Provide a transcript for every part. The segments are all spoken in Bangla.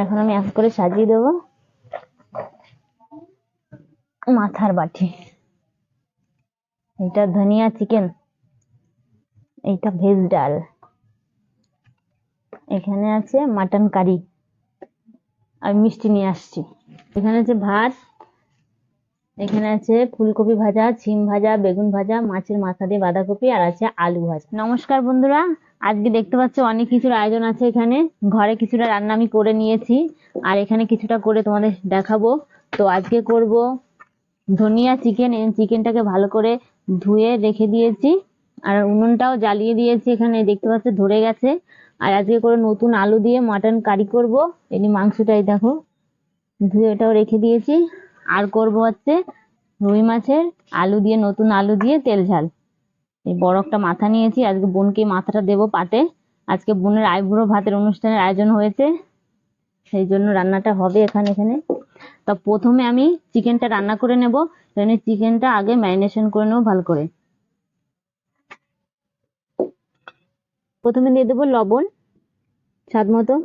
এখন আমি এক করে সাজিয়ে দেবো। মাথার বাটি, এটা ধনিয়া চিকেন, এইটা ভেজ ডাল, এখানে আছে মাটন কারি, আর মিষ্টি নিয়ে আসছি। এখানে আছে ভাত, এখানে আছে ফুলকপি ভাজা, সিম ভাজা, বেগুন ভাজা, মাছের মাথা দিয়ে বাঁধাকপি, আর আছে আলু ভাজা। নমস্কার বন্ধুরা, আজকে দেখতে পাচ্ছ অনেক কিছুর আয়োজন আছে। এখানে ঘরে কিছুটা রান্না আমি করে নিয়েছি, আর এখানে কিছুটা করে তোমাদের দেখাবো। তো আজকে করব ধনিয়া চিকেন। চিকেনটাকে ভালো করে ধুয়ে রেখে দিয়েছি, আর উনুনটাও জ্বালিয়ে দিয়েছি। এখানে দেখতে পাচ্ছ ধরে গেছে। আর আজকে করে নতুন আলু দিয়ে মাটন কারি করব। এই মাংসটাই দেখো ধুয়ে এটাও রেখে দিয়েছি। আর করব হচ্ছে রুই মাছের আলু দিয়ে, নতুন আলু দিয়ে তেল ঝাল। এই বড় একটা মাথা নিয়েছি, আজকে বোনকে মাথাটা দেবো পাতে। আজকে বোনের আইবুড়ো ভাতের অনুষ্ঠানের আয়োজন হয়েছে, সেই জন্য রান্নাটা হবে এখানে। তো প্রথমে আমি চিকেনটা রান্না করে নেব। এখানে চিকেনটা আগে ম্যারিনেশন করে নেবো ভালো করে। প্রথমে দিয়ে দেবো লবণ স্বাদ মতো,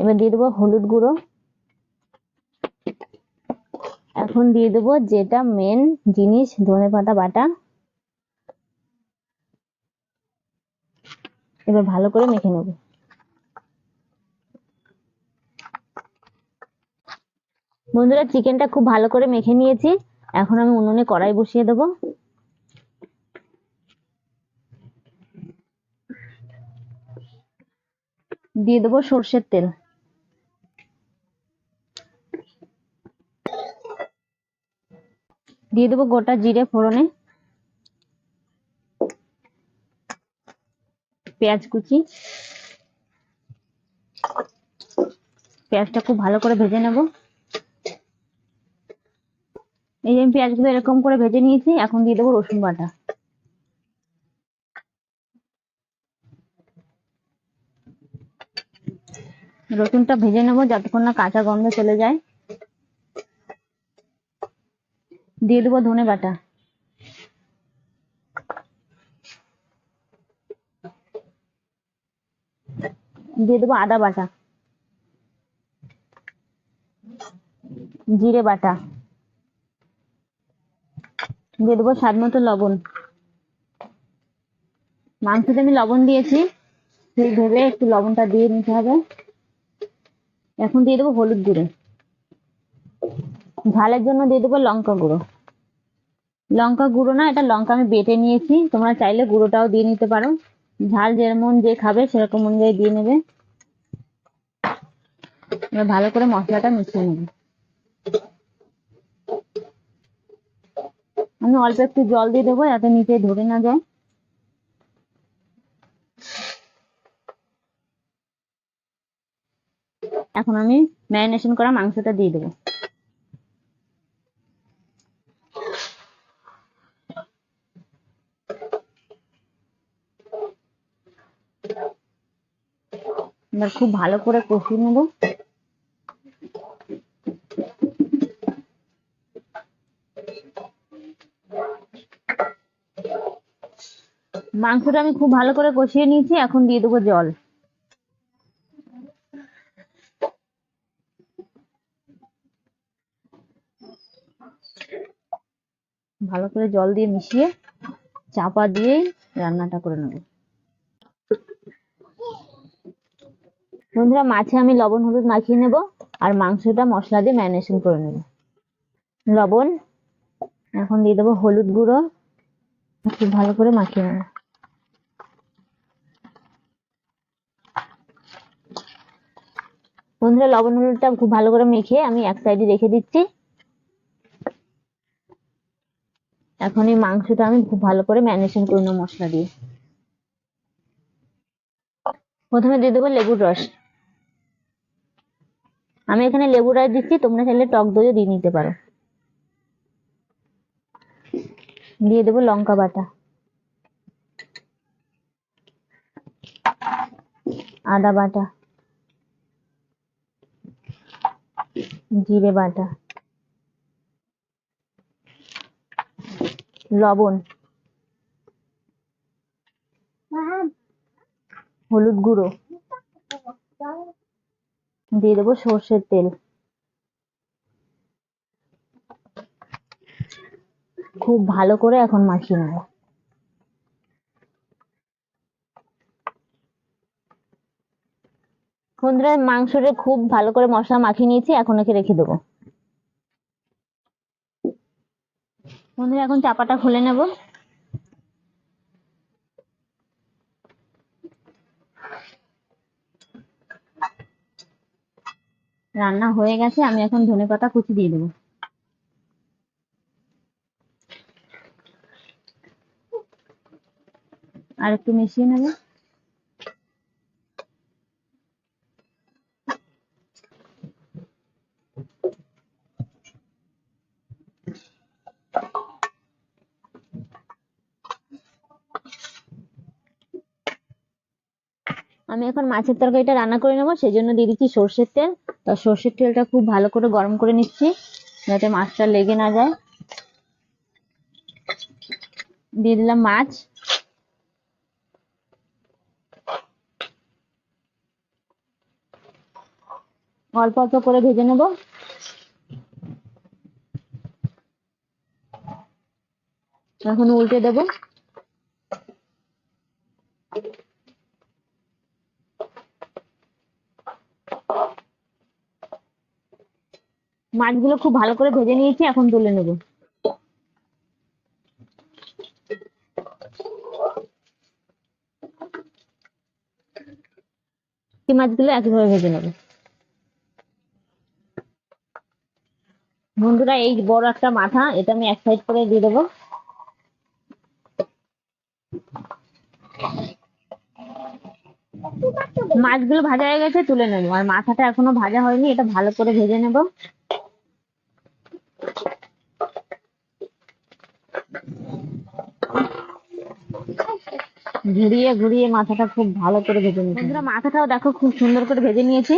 এবার দিয়ে দেবো হলুদ গুঁড়ো, এখন দিয়ে দেবো যেটা মেন জিনিস, ধনেপাতা বাটা। এবার ভালো করে মেখে নেব। বন্ধুরা, চিকেনটা খুব ভালো করে মেখে নিয়েছি। এখন আমি উনুনে কড়াই বসিয়ে দেবো। দিয়ে দেবো সর্ষের তেল, দিয়ে দেবো গোটা জিরে ফোড়নে, পেঁয়াজ কুচি। পেঁয়াজটা খুব ভালো করে ভেজে নেব। এই যে আমি পেঁয়াজগুলো এরকম করে ভেজে নিয়েছি। এখন দিয়ে দেবো রসুন বাটা। রসুনটা ভেজে নেবো যতক্ষণ না কাঁচা গন্ধ চলে যায়। দিয়ে দেবো ধনে বাটা, দিয়ে দেবো আদা বাটা, জিরে বাটা, দিয়ে দেবো স্বাদ মতো লবণ। মাংসতে আমি লবণ দিয়েছি, সেই ভেবে একটু লবণটা দিয়ে নিতে হবে। এখন দিয়ে দেবো হলুদ গুঁড়ো, ঝালের জন্য দিয়ে দেবো লঙ্কা গুঁড়ো। লঙ্কা গুঁড়ো না, এটা লঙ্কা আমি বেটে নিয়েছি, তোমরা চাইলে গুঁড়োটাও দিয়ে নিতে পারো। ঝাল যেমন যে খাবে সেরকম অনুযায়ী দিয়ে নেবে। এবার ভালো করে মশলাটা মিশিয়ে নেবে। আমি অল্প একটু জল দিয়ে দেবো যাতে নিচে ধরে না যায়। এখন আমি ম্যারিনেশন করা মাংসটা দিয়ে দেবো। এবার খুব ভালো করে কষিয়ে নেবো। মাংসটা আমি খুব ভালো করে কষিয়ে নিয়েছি। এখন দিয়ে দেবো জল। ভালো করে জল দিয়ে মিশিয়ে চাপা দিয়ে রান্নাটা করে নেব। বন্ধুরা, মাছে আমি লবণ হলুদ মাখিয়ে নেব, আর মাংসটা মশলা দিয়ে ম্যারিনেশন করে নেব। লবণ, এখন দিয়ে দেবো হলুদ গুঁড়ো, খুব ভালো করে মাখিয়ে নেব। বন্ধুরা, লবণ হলুদটা খুব ভালো করে মেখে আমি এক সাইডে রেখে দিচ্ছি। এখন এই মাংসটা আমি খুব ভালো করে ম্যারিনেশন করে নেব মশলা দিয়ে। প্রথমে দিয়ে দেবো লেবুর রস। আমি এখানে লেবুর রস দিচ্ছি, তোমরা চাইলে টক দইও দিয়ে নিতে পারো। দিয়ে দেবো লঙ্কা বাটা, আদা বাটা, জিরে বাটা, লবণ, হলুদ গুঁড়ো, দিয়ে দেবো সর্ষের তেল। খুব ভালো করে এখন মাখিয়ে নেবো। বন্ধুরা, মাংসটা খুব ভালো করে মশলা মাখিয়ে নিয়েছি, এখন একে রেখে দেবো। বন্ধুরা, এখন চাপাটা খুলে নেব। রান্না হয়ে গেছে, আমি এখন ধনেপাতা কুচি দিয়ে দেবো। আর একটু মিশিয়ে নেব। আমি এখন মাছের তরকারিটা রান্না করে নেবো, সেই জন্য দিয়ে দিচ্ছি সর্ষের তেল। তো সর্ষের তেলটা খুব ভালো করে গরম করে নিচ্ছি, যাতে মাছটা লেগে না যায়। দিয়ে দিলাম মাছ। অল্প অল্প করে ভেজে নেব। এখন উল্টে দেবো। মাছগুলো খুব ভালো করে ভেজে নিয়েছি, এখন তুলে নেব। মাছগুলো একইভাবে ভেজে নেব। বন্ধুরা, এই বড় একটা মাথা, এটা আমি এক সাইড করে দিয়ে দেবো। মাছগুলো ভাজা হয়ে গেছে, তুলে নেবো। আর মাথাটা এখনো ভাজা হয়নি, এটা ভালো করে ভেজে নেব। ঘুরিয়ে ঘুরিয়ে মাথাটা খুব ভালো করে ভেজে নিয়েছি। বন্ধুরা, মাথাটাও দেখো খুব সুন্দর করে ভেজে নিয়েছি,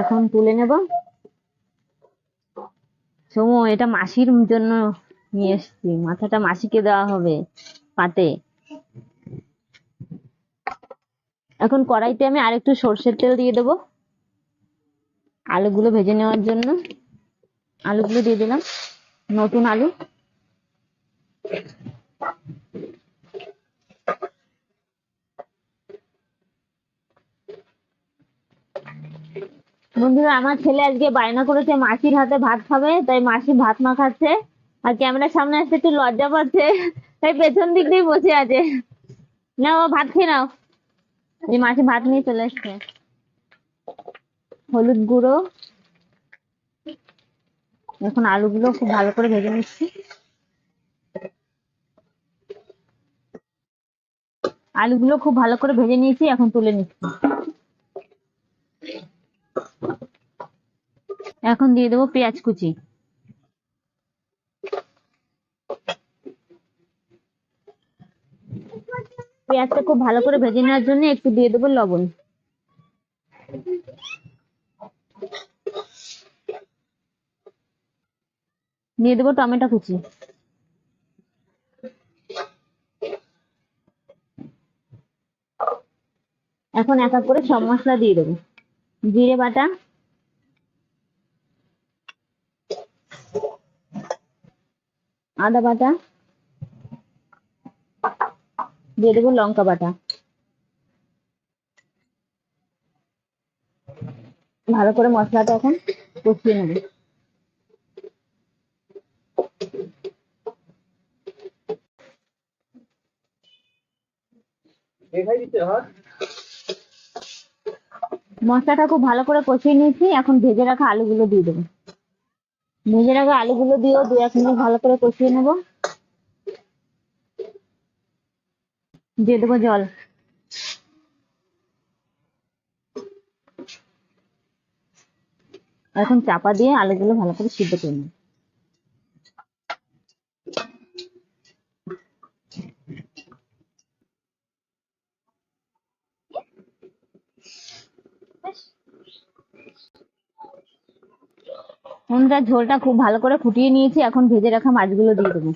এখন তুলে নেব। সমু, এটা মাসির জন্য নিয়ে এসছি, মাথাটা মাসিকে দেওয়া হবে পাতে। এখন কড়াইতে আমি আরেকটু সর্ষের তেল দিয়ে দেবো আলুগুলো ভেজে নেওয়ার জন্য। আলুগুলো দিয়ে দিলাম, নতুন আলু। বন্ধুরা, আমার ছেলে আজকে বায়না করেছে মাসির হাতে ভাত খাবে, তাই মাসি ভাত মাখাচ্ছে। আর ক্যামেরার সামনে আসতে একটু লজ্জা পাচ্ছে, তাই পেছন দিক দিয়ে বসে আছে। নাও, ভাত খেয়ে নাও। এই মাসি ভাত নিয়ে চলে এসছে। হলুদ গুঁড়ো। এখন আলুগুলো খুব ভালো করে ভেজে নিচ্ছি। আলুগুলো খুব ভালো করে ভেজে নিয়েছি, এখন তুলে নিচ্ছি। এখন দিয়ে দেবো পেঁয়াজ কুচি। পেঁয়াজটা খুব ভালো করে ভেজে নেওয়ার জন্য একটু দিয়ে দেবো লবণ। দিয়ে দেবো টমেটো কুচি। এখন এক এক করে সব মশলা দিয়ে দেবো। জিরে বাটা, আদা বাটা, দিয়ে দেবো লঙ্কা বাটা। ভালো করে মশলাটা এখন কষিয়ে নেব। মশলাটা খুব ভালো করে কষিয়ে নিয়েছি, এখন ভেজে রাখা আলুগুলো দিয়ে দেবো। ভেজে রাখা আলুগুলো দিয়েও 2-1 মিনিট ভালো করে কষিয়ে নেব। দিয়ে দেবো জল। এখন চাপা দিয়ে আলুগুলো ভালো করে সিদ্ধ করে নেব। বন্ধুরা, ঝোলটা খুব ভালো করে ফুটিয়ে নিয়েছি, এখন ভেজে রাখা মাছগুলো দিয়ে দেবো।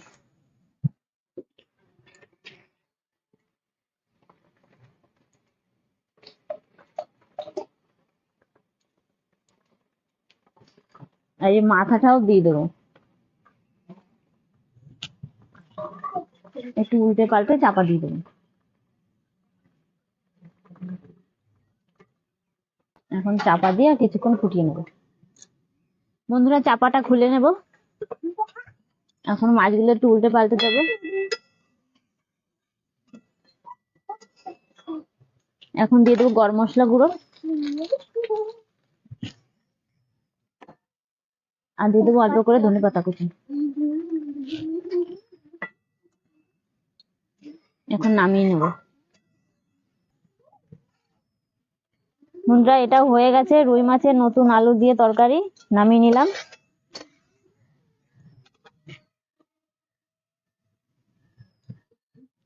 আর এই মাথাটাও দিয়ে দেবো, একটু উল্টে পাল্টে চাপা দিয়ে দেবো। এখন চাপা দিয়ে কিছুক্ষণ ফুটিয়ে নেব। বন্ধুরা চাপাটা খুলে নেব। এখন মাছগুলো একটু উল্টে পাল্টে দেবো। এখন দিয়ে দেবো গরম মশলা গুঁড়ো, আর দিয়ে দেবো অল্প করে ধনে পাতা কুচি। এখন নামিয়ে নেব। বন্ধুরা এটাও হয়ে গেছে, রুই মাছের নতুন আলু দিয়ে তরকারি, নামিয়ে নিলাম।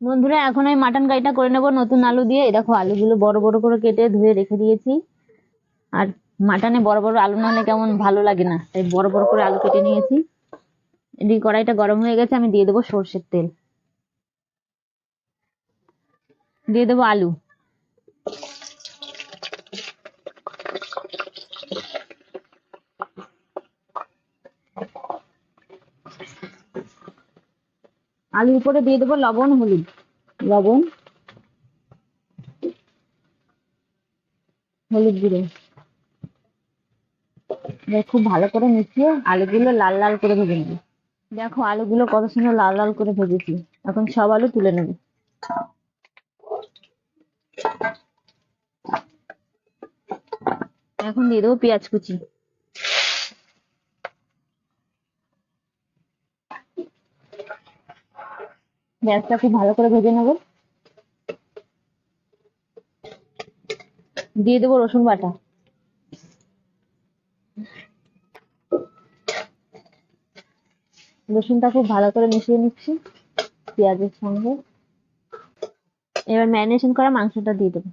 বন্ধুরা এখন আমি মাটন কারিটা করে নেবো নতুন আলু দিয়ে। এই দেখো আলুগুলো বড় বড় করে কেটে ধুয়ে রেখে দিয়েছি। আর মাটনে বড় বড় আলু না হলে কেমন ভালো লাগে না, তাই বড় বড় করে আলু কেটে নিয়েছি। এদিকে কড়াইটা গরম হয়ে গেছে, আমি দিয়ে দেবো সর্ষের তেল, দিয়ে দেবো আলু। আলুর উপরে দিয়ে দেবো লবণ, হলুদ, লবণ, হলুদ গুঁড়ো। খুব ভালো করে মিশিয়ে আলুগুলো লাল লাল করে ভেজে নেব। দেখো আলুগুলো কত সুন্দর লাল লাল করে ভেজেছি। এখন সব আলু তুলে নেব। এখন দিয়ে দেবো পেঁয়াজ কুচি। পেঁয়াজটা খুব ভালো করে ভেজে নেব। দিয়ে দেবো রসুন বাটা। রসুনটা খুব ভালো করে মিশিয়ে নিচ্ছি পেঁয়াজের সঙ্গে। এবার ম্যারিনেশন করা মাংসটা দিয়ে দেবো।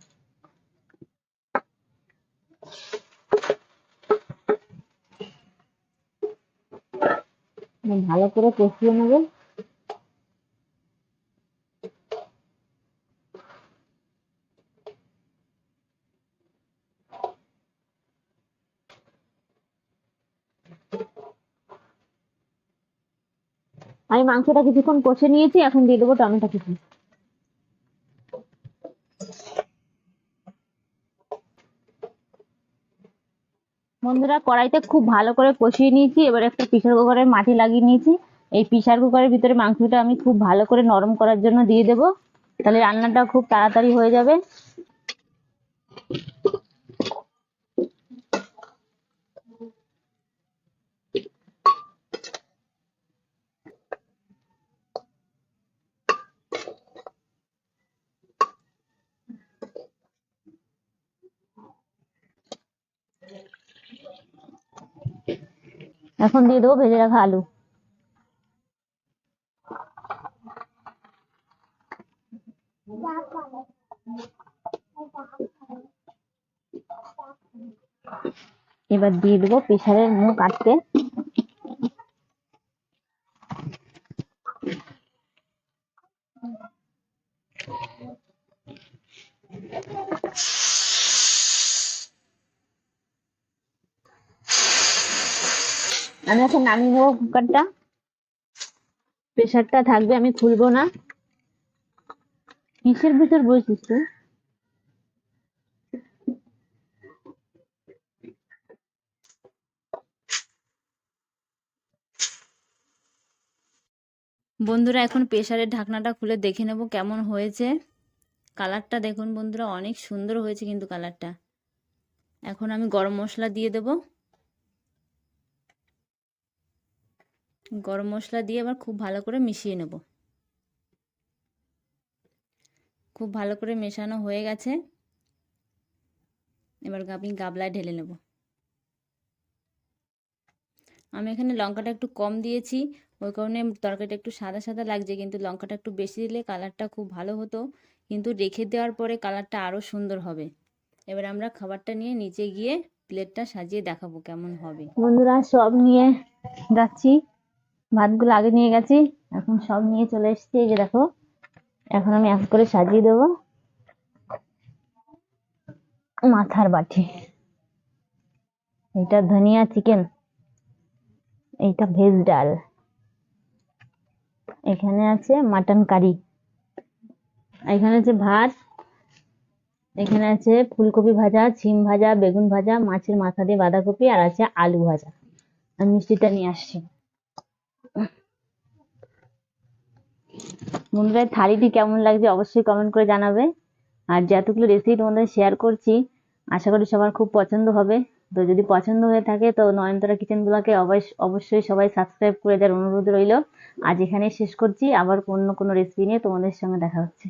ভালো করে কষিয়ে নেব। আমি মাংসটা কিছুক্ষণ কষে নিয়েছি, এখন দিয়ে দেবো টমেটো কুচি। বন্ধুরা কড়াইতে খুব ভালো করে কষিয়ে নিয়েছি। এবার একটা প্রেসার কুকারে মাটি লাগিয়ে নিয়েছি। এই প্রেসার কুকারের ভিতরে মাংসটা আমি খুব ভালো করে নরম করার জন্য দিয়ে দেবো, তাহলে রান্নাটা খুব তাড়াতাড়ি হয়ে যাবে। এখন দিয়ে দেবো ভেজে রাখা আলু। এবার দিয়ে দেবো প্রেসারের মুখ আটকে। আমি এখন নামিয়ে নেবো কুকারটা। প্রেসারটা থাকবে, আমি খুলবো না। কিসের ভিতর বসিস তুই? বন্ধুরা এখন প্রেসারের ঢাকনাটা খুলে দেখে নেব কেমন হয়েছে। কালারটা দেখুন বন্ধুরা, অনেক সুন্দর হয়েছে কিন্তু কালারটা। এখন আমি গরম মশলা দিয়ে দেব। গরম মশলা দিয়ে আবার খুব ভালো করে মিশিয়ে নেব। খুব ভালো করে মেশানো হয়ে গেছে। এবার আমি গাবলায় ঢেলে নেব। আমি এখানে লঙ্কাটা একটু কম দিয়েছি, ওই কারণে তরকারিটা একটু সাদা সাদা লাগছে, কিন্তু লঙ্কাটা একটু বেশি দিলে কালারটা খুব ভালো হতো, কিন্তু রেখে দেওয়ার পরে কালারটা আরও সুন্দর হবে। এবার আমরা খাবারটা নিয়ে নিচে গিয়ে প্লেটটা সাজিয়ে দেখাবো কেমন হবে। বন্ধুরা সব নিয়ে যাচ্ছি, ভাতগুলো আগে নিয়ে গেছি, এখন সব নিয়ে চলে এসেছি। এই যে দেখো, এখন আমি এক করে সাজিয়ে দেবো। মাথার বাটি, এটা ধনিয়া চিকেন, এইটা ভেজ ডাল, এখানে আছে মাটন কারি, এখানে আছে ভাত, এখানে আছে ফুলকপি ভাজা, সিম ভাজা, বেগুন ভাজা, মাছের মাথা দিয়ে বাঁধাকপি, আর আছে আলু ভাজা। আমি মিষ্টিটা নিয়ে আসছি। বন্ধুরা, এই থালিটি কেমন লাগছে অবশ্যই কমেন্ট করে জানাবে। আর যতগুলো রেসিপি তোমাদের শেয়ার করছি আশা করি সবার খুব পছন্দ হবে। তো যদি পছন্দ হয়ে থাকে তো নয়নতারা কিচেন ব্লগে অবশ্যই সবাই সাবস্ক্রাইব করে দেওয়ার অনুরোধ রইল। আজ এখানেই শেষ করছি, আবার অন্য কোনো রেসিপি নিয়ে তোমাদের সঙ্গে দেখা হচ্ছে।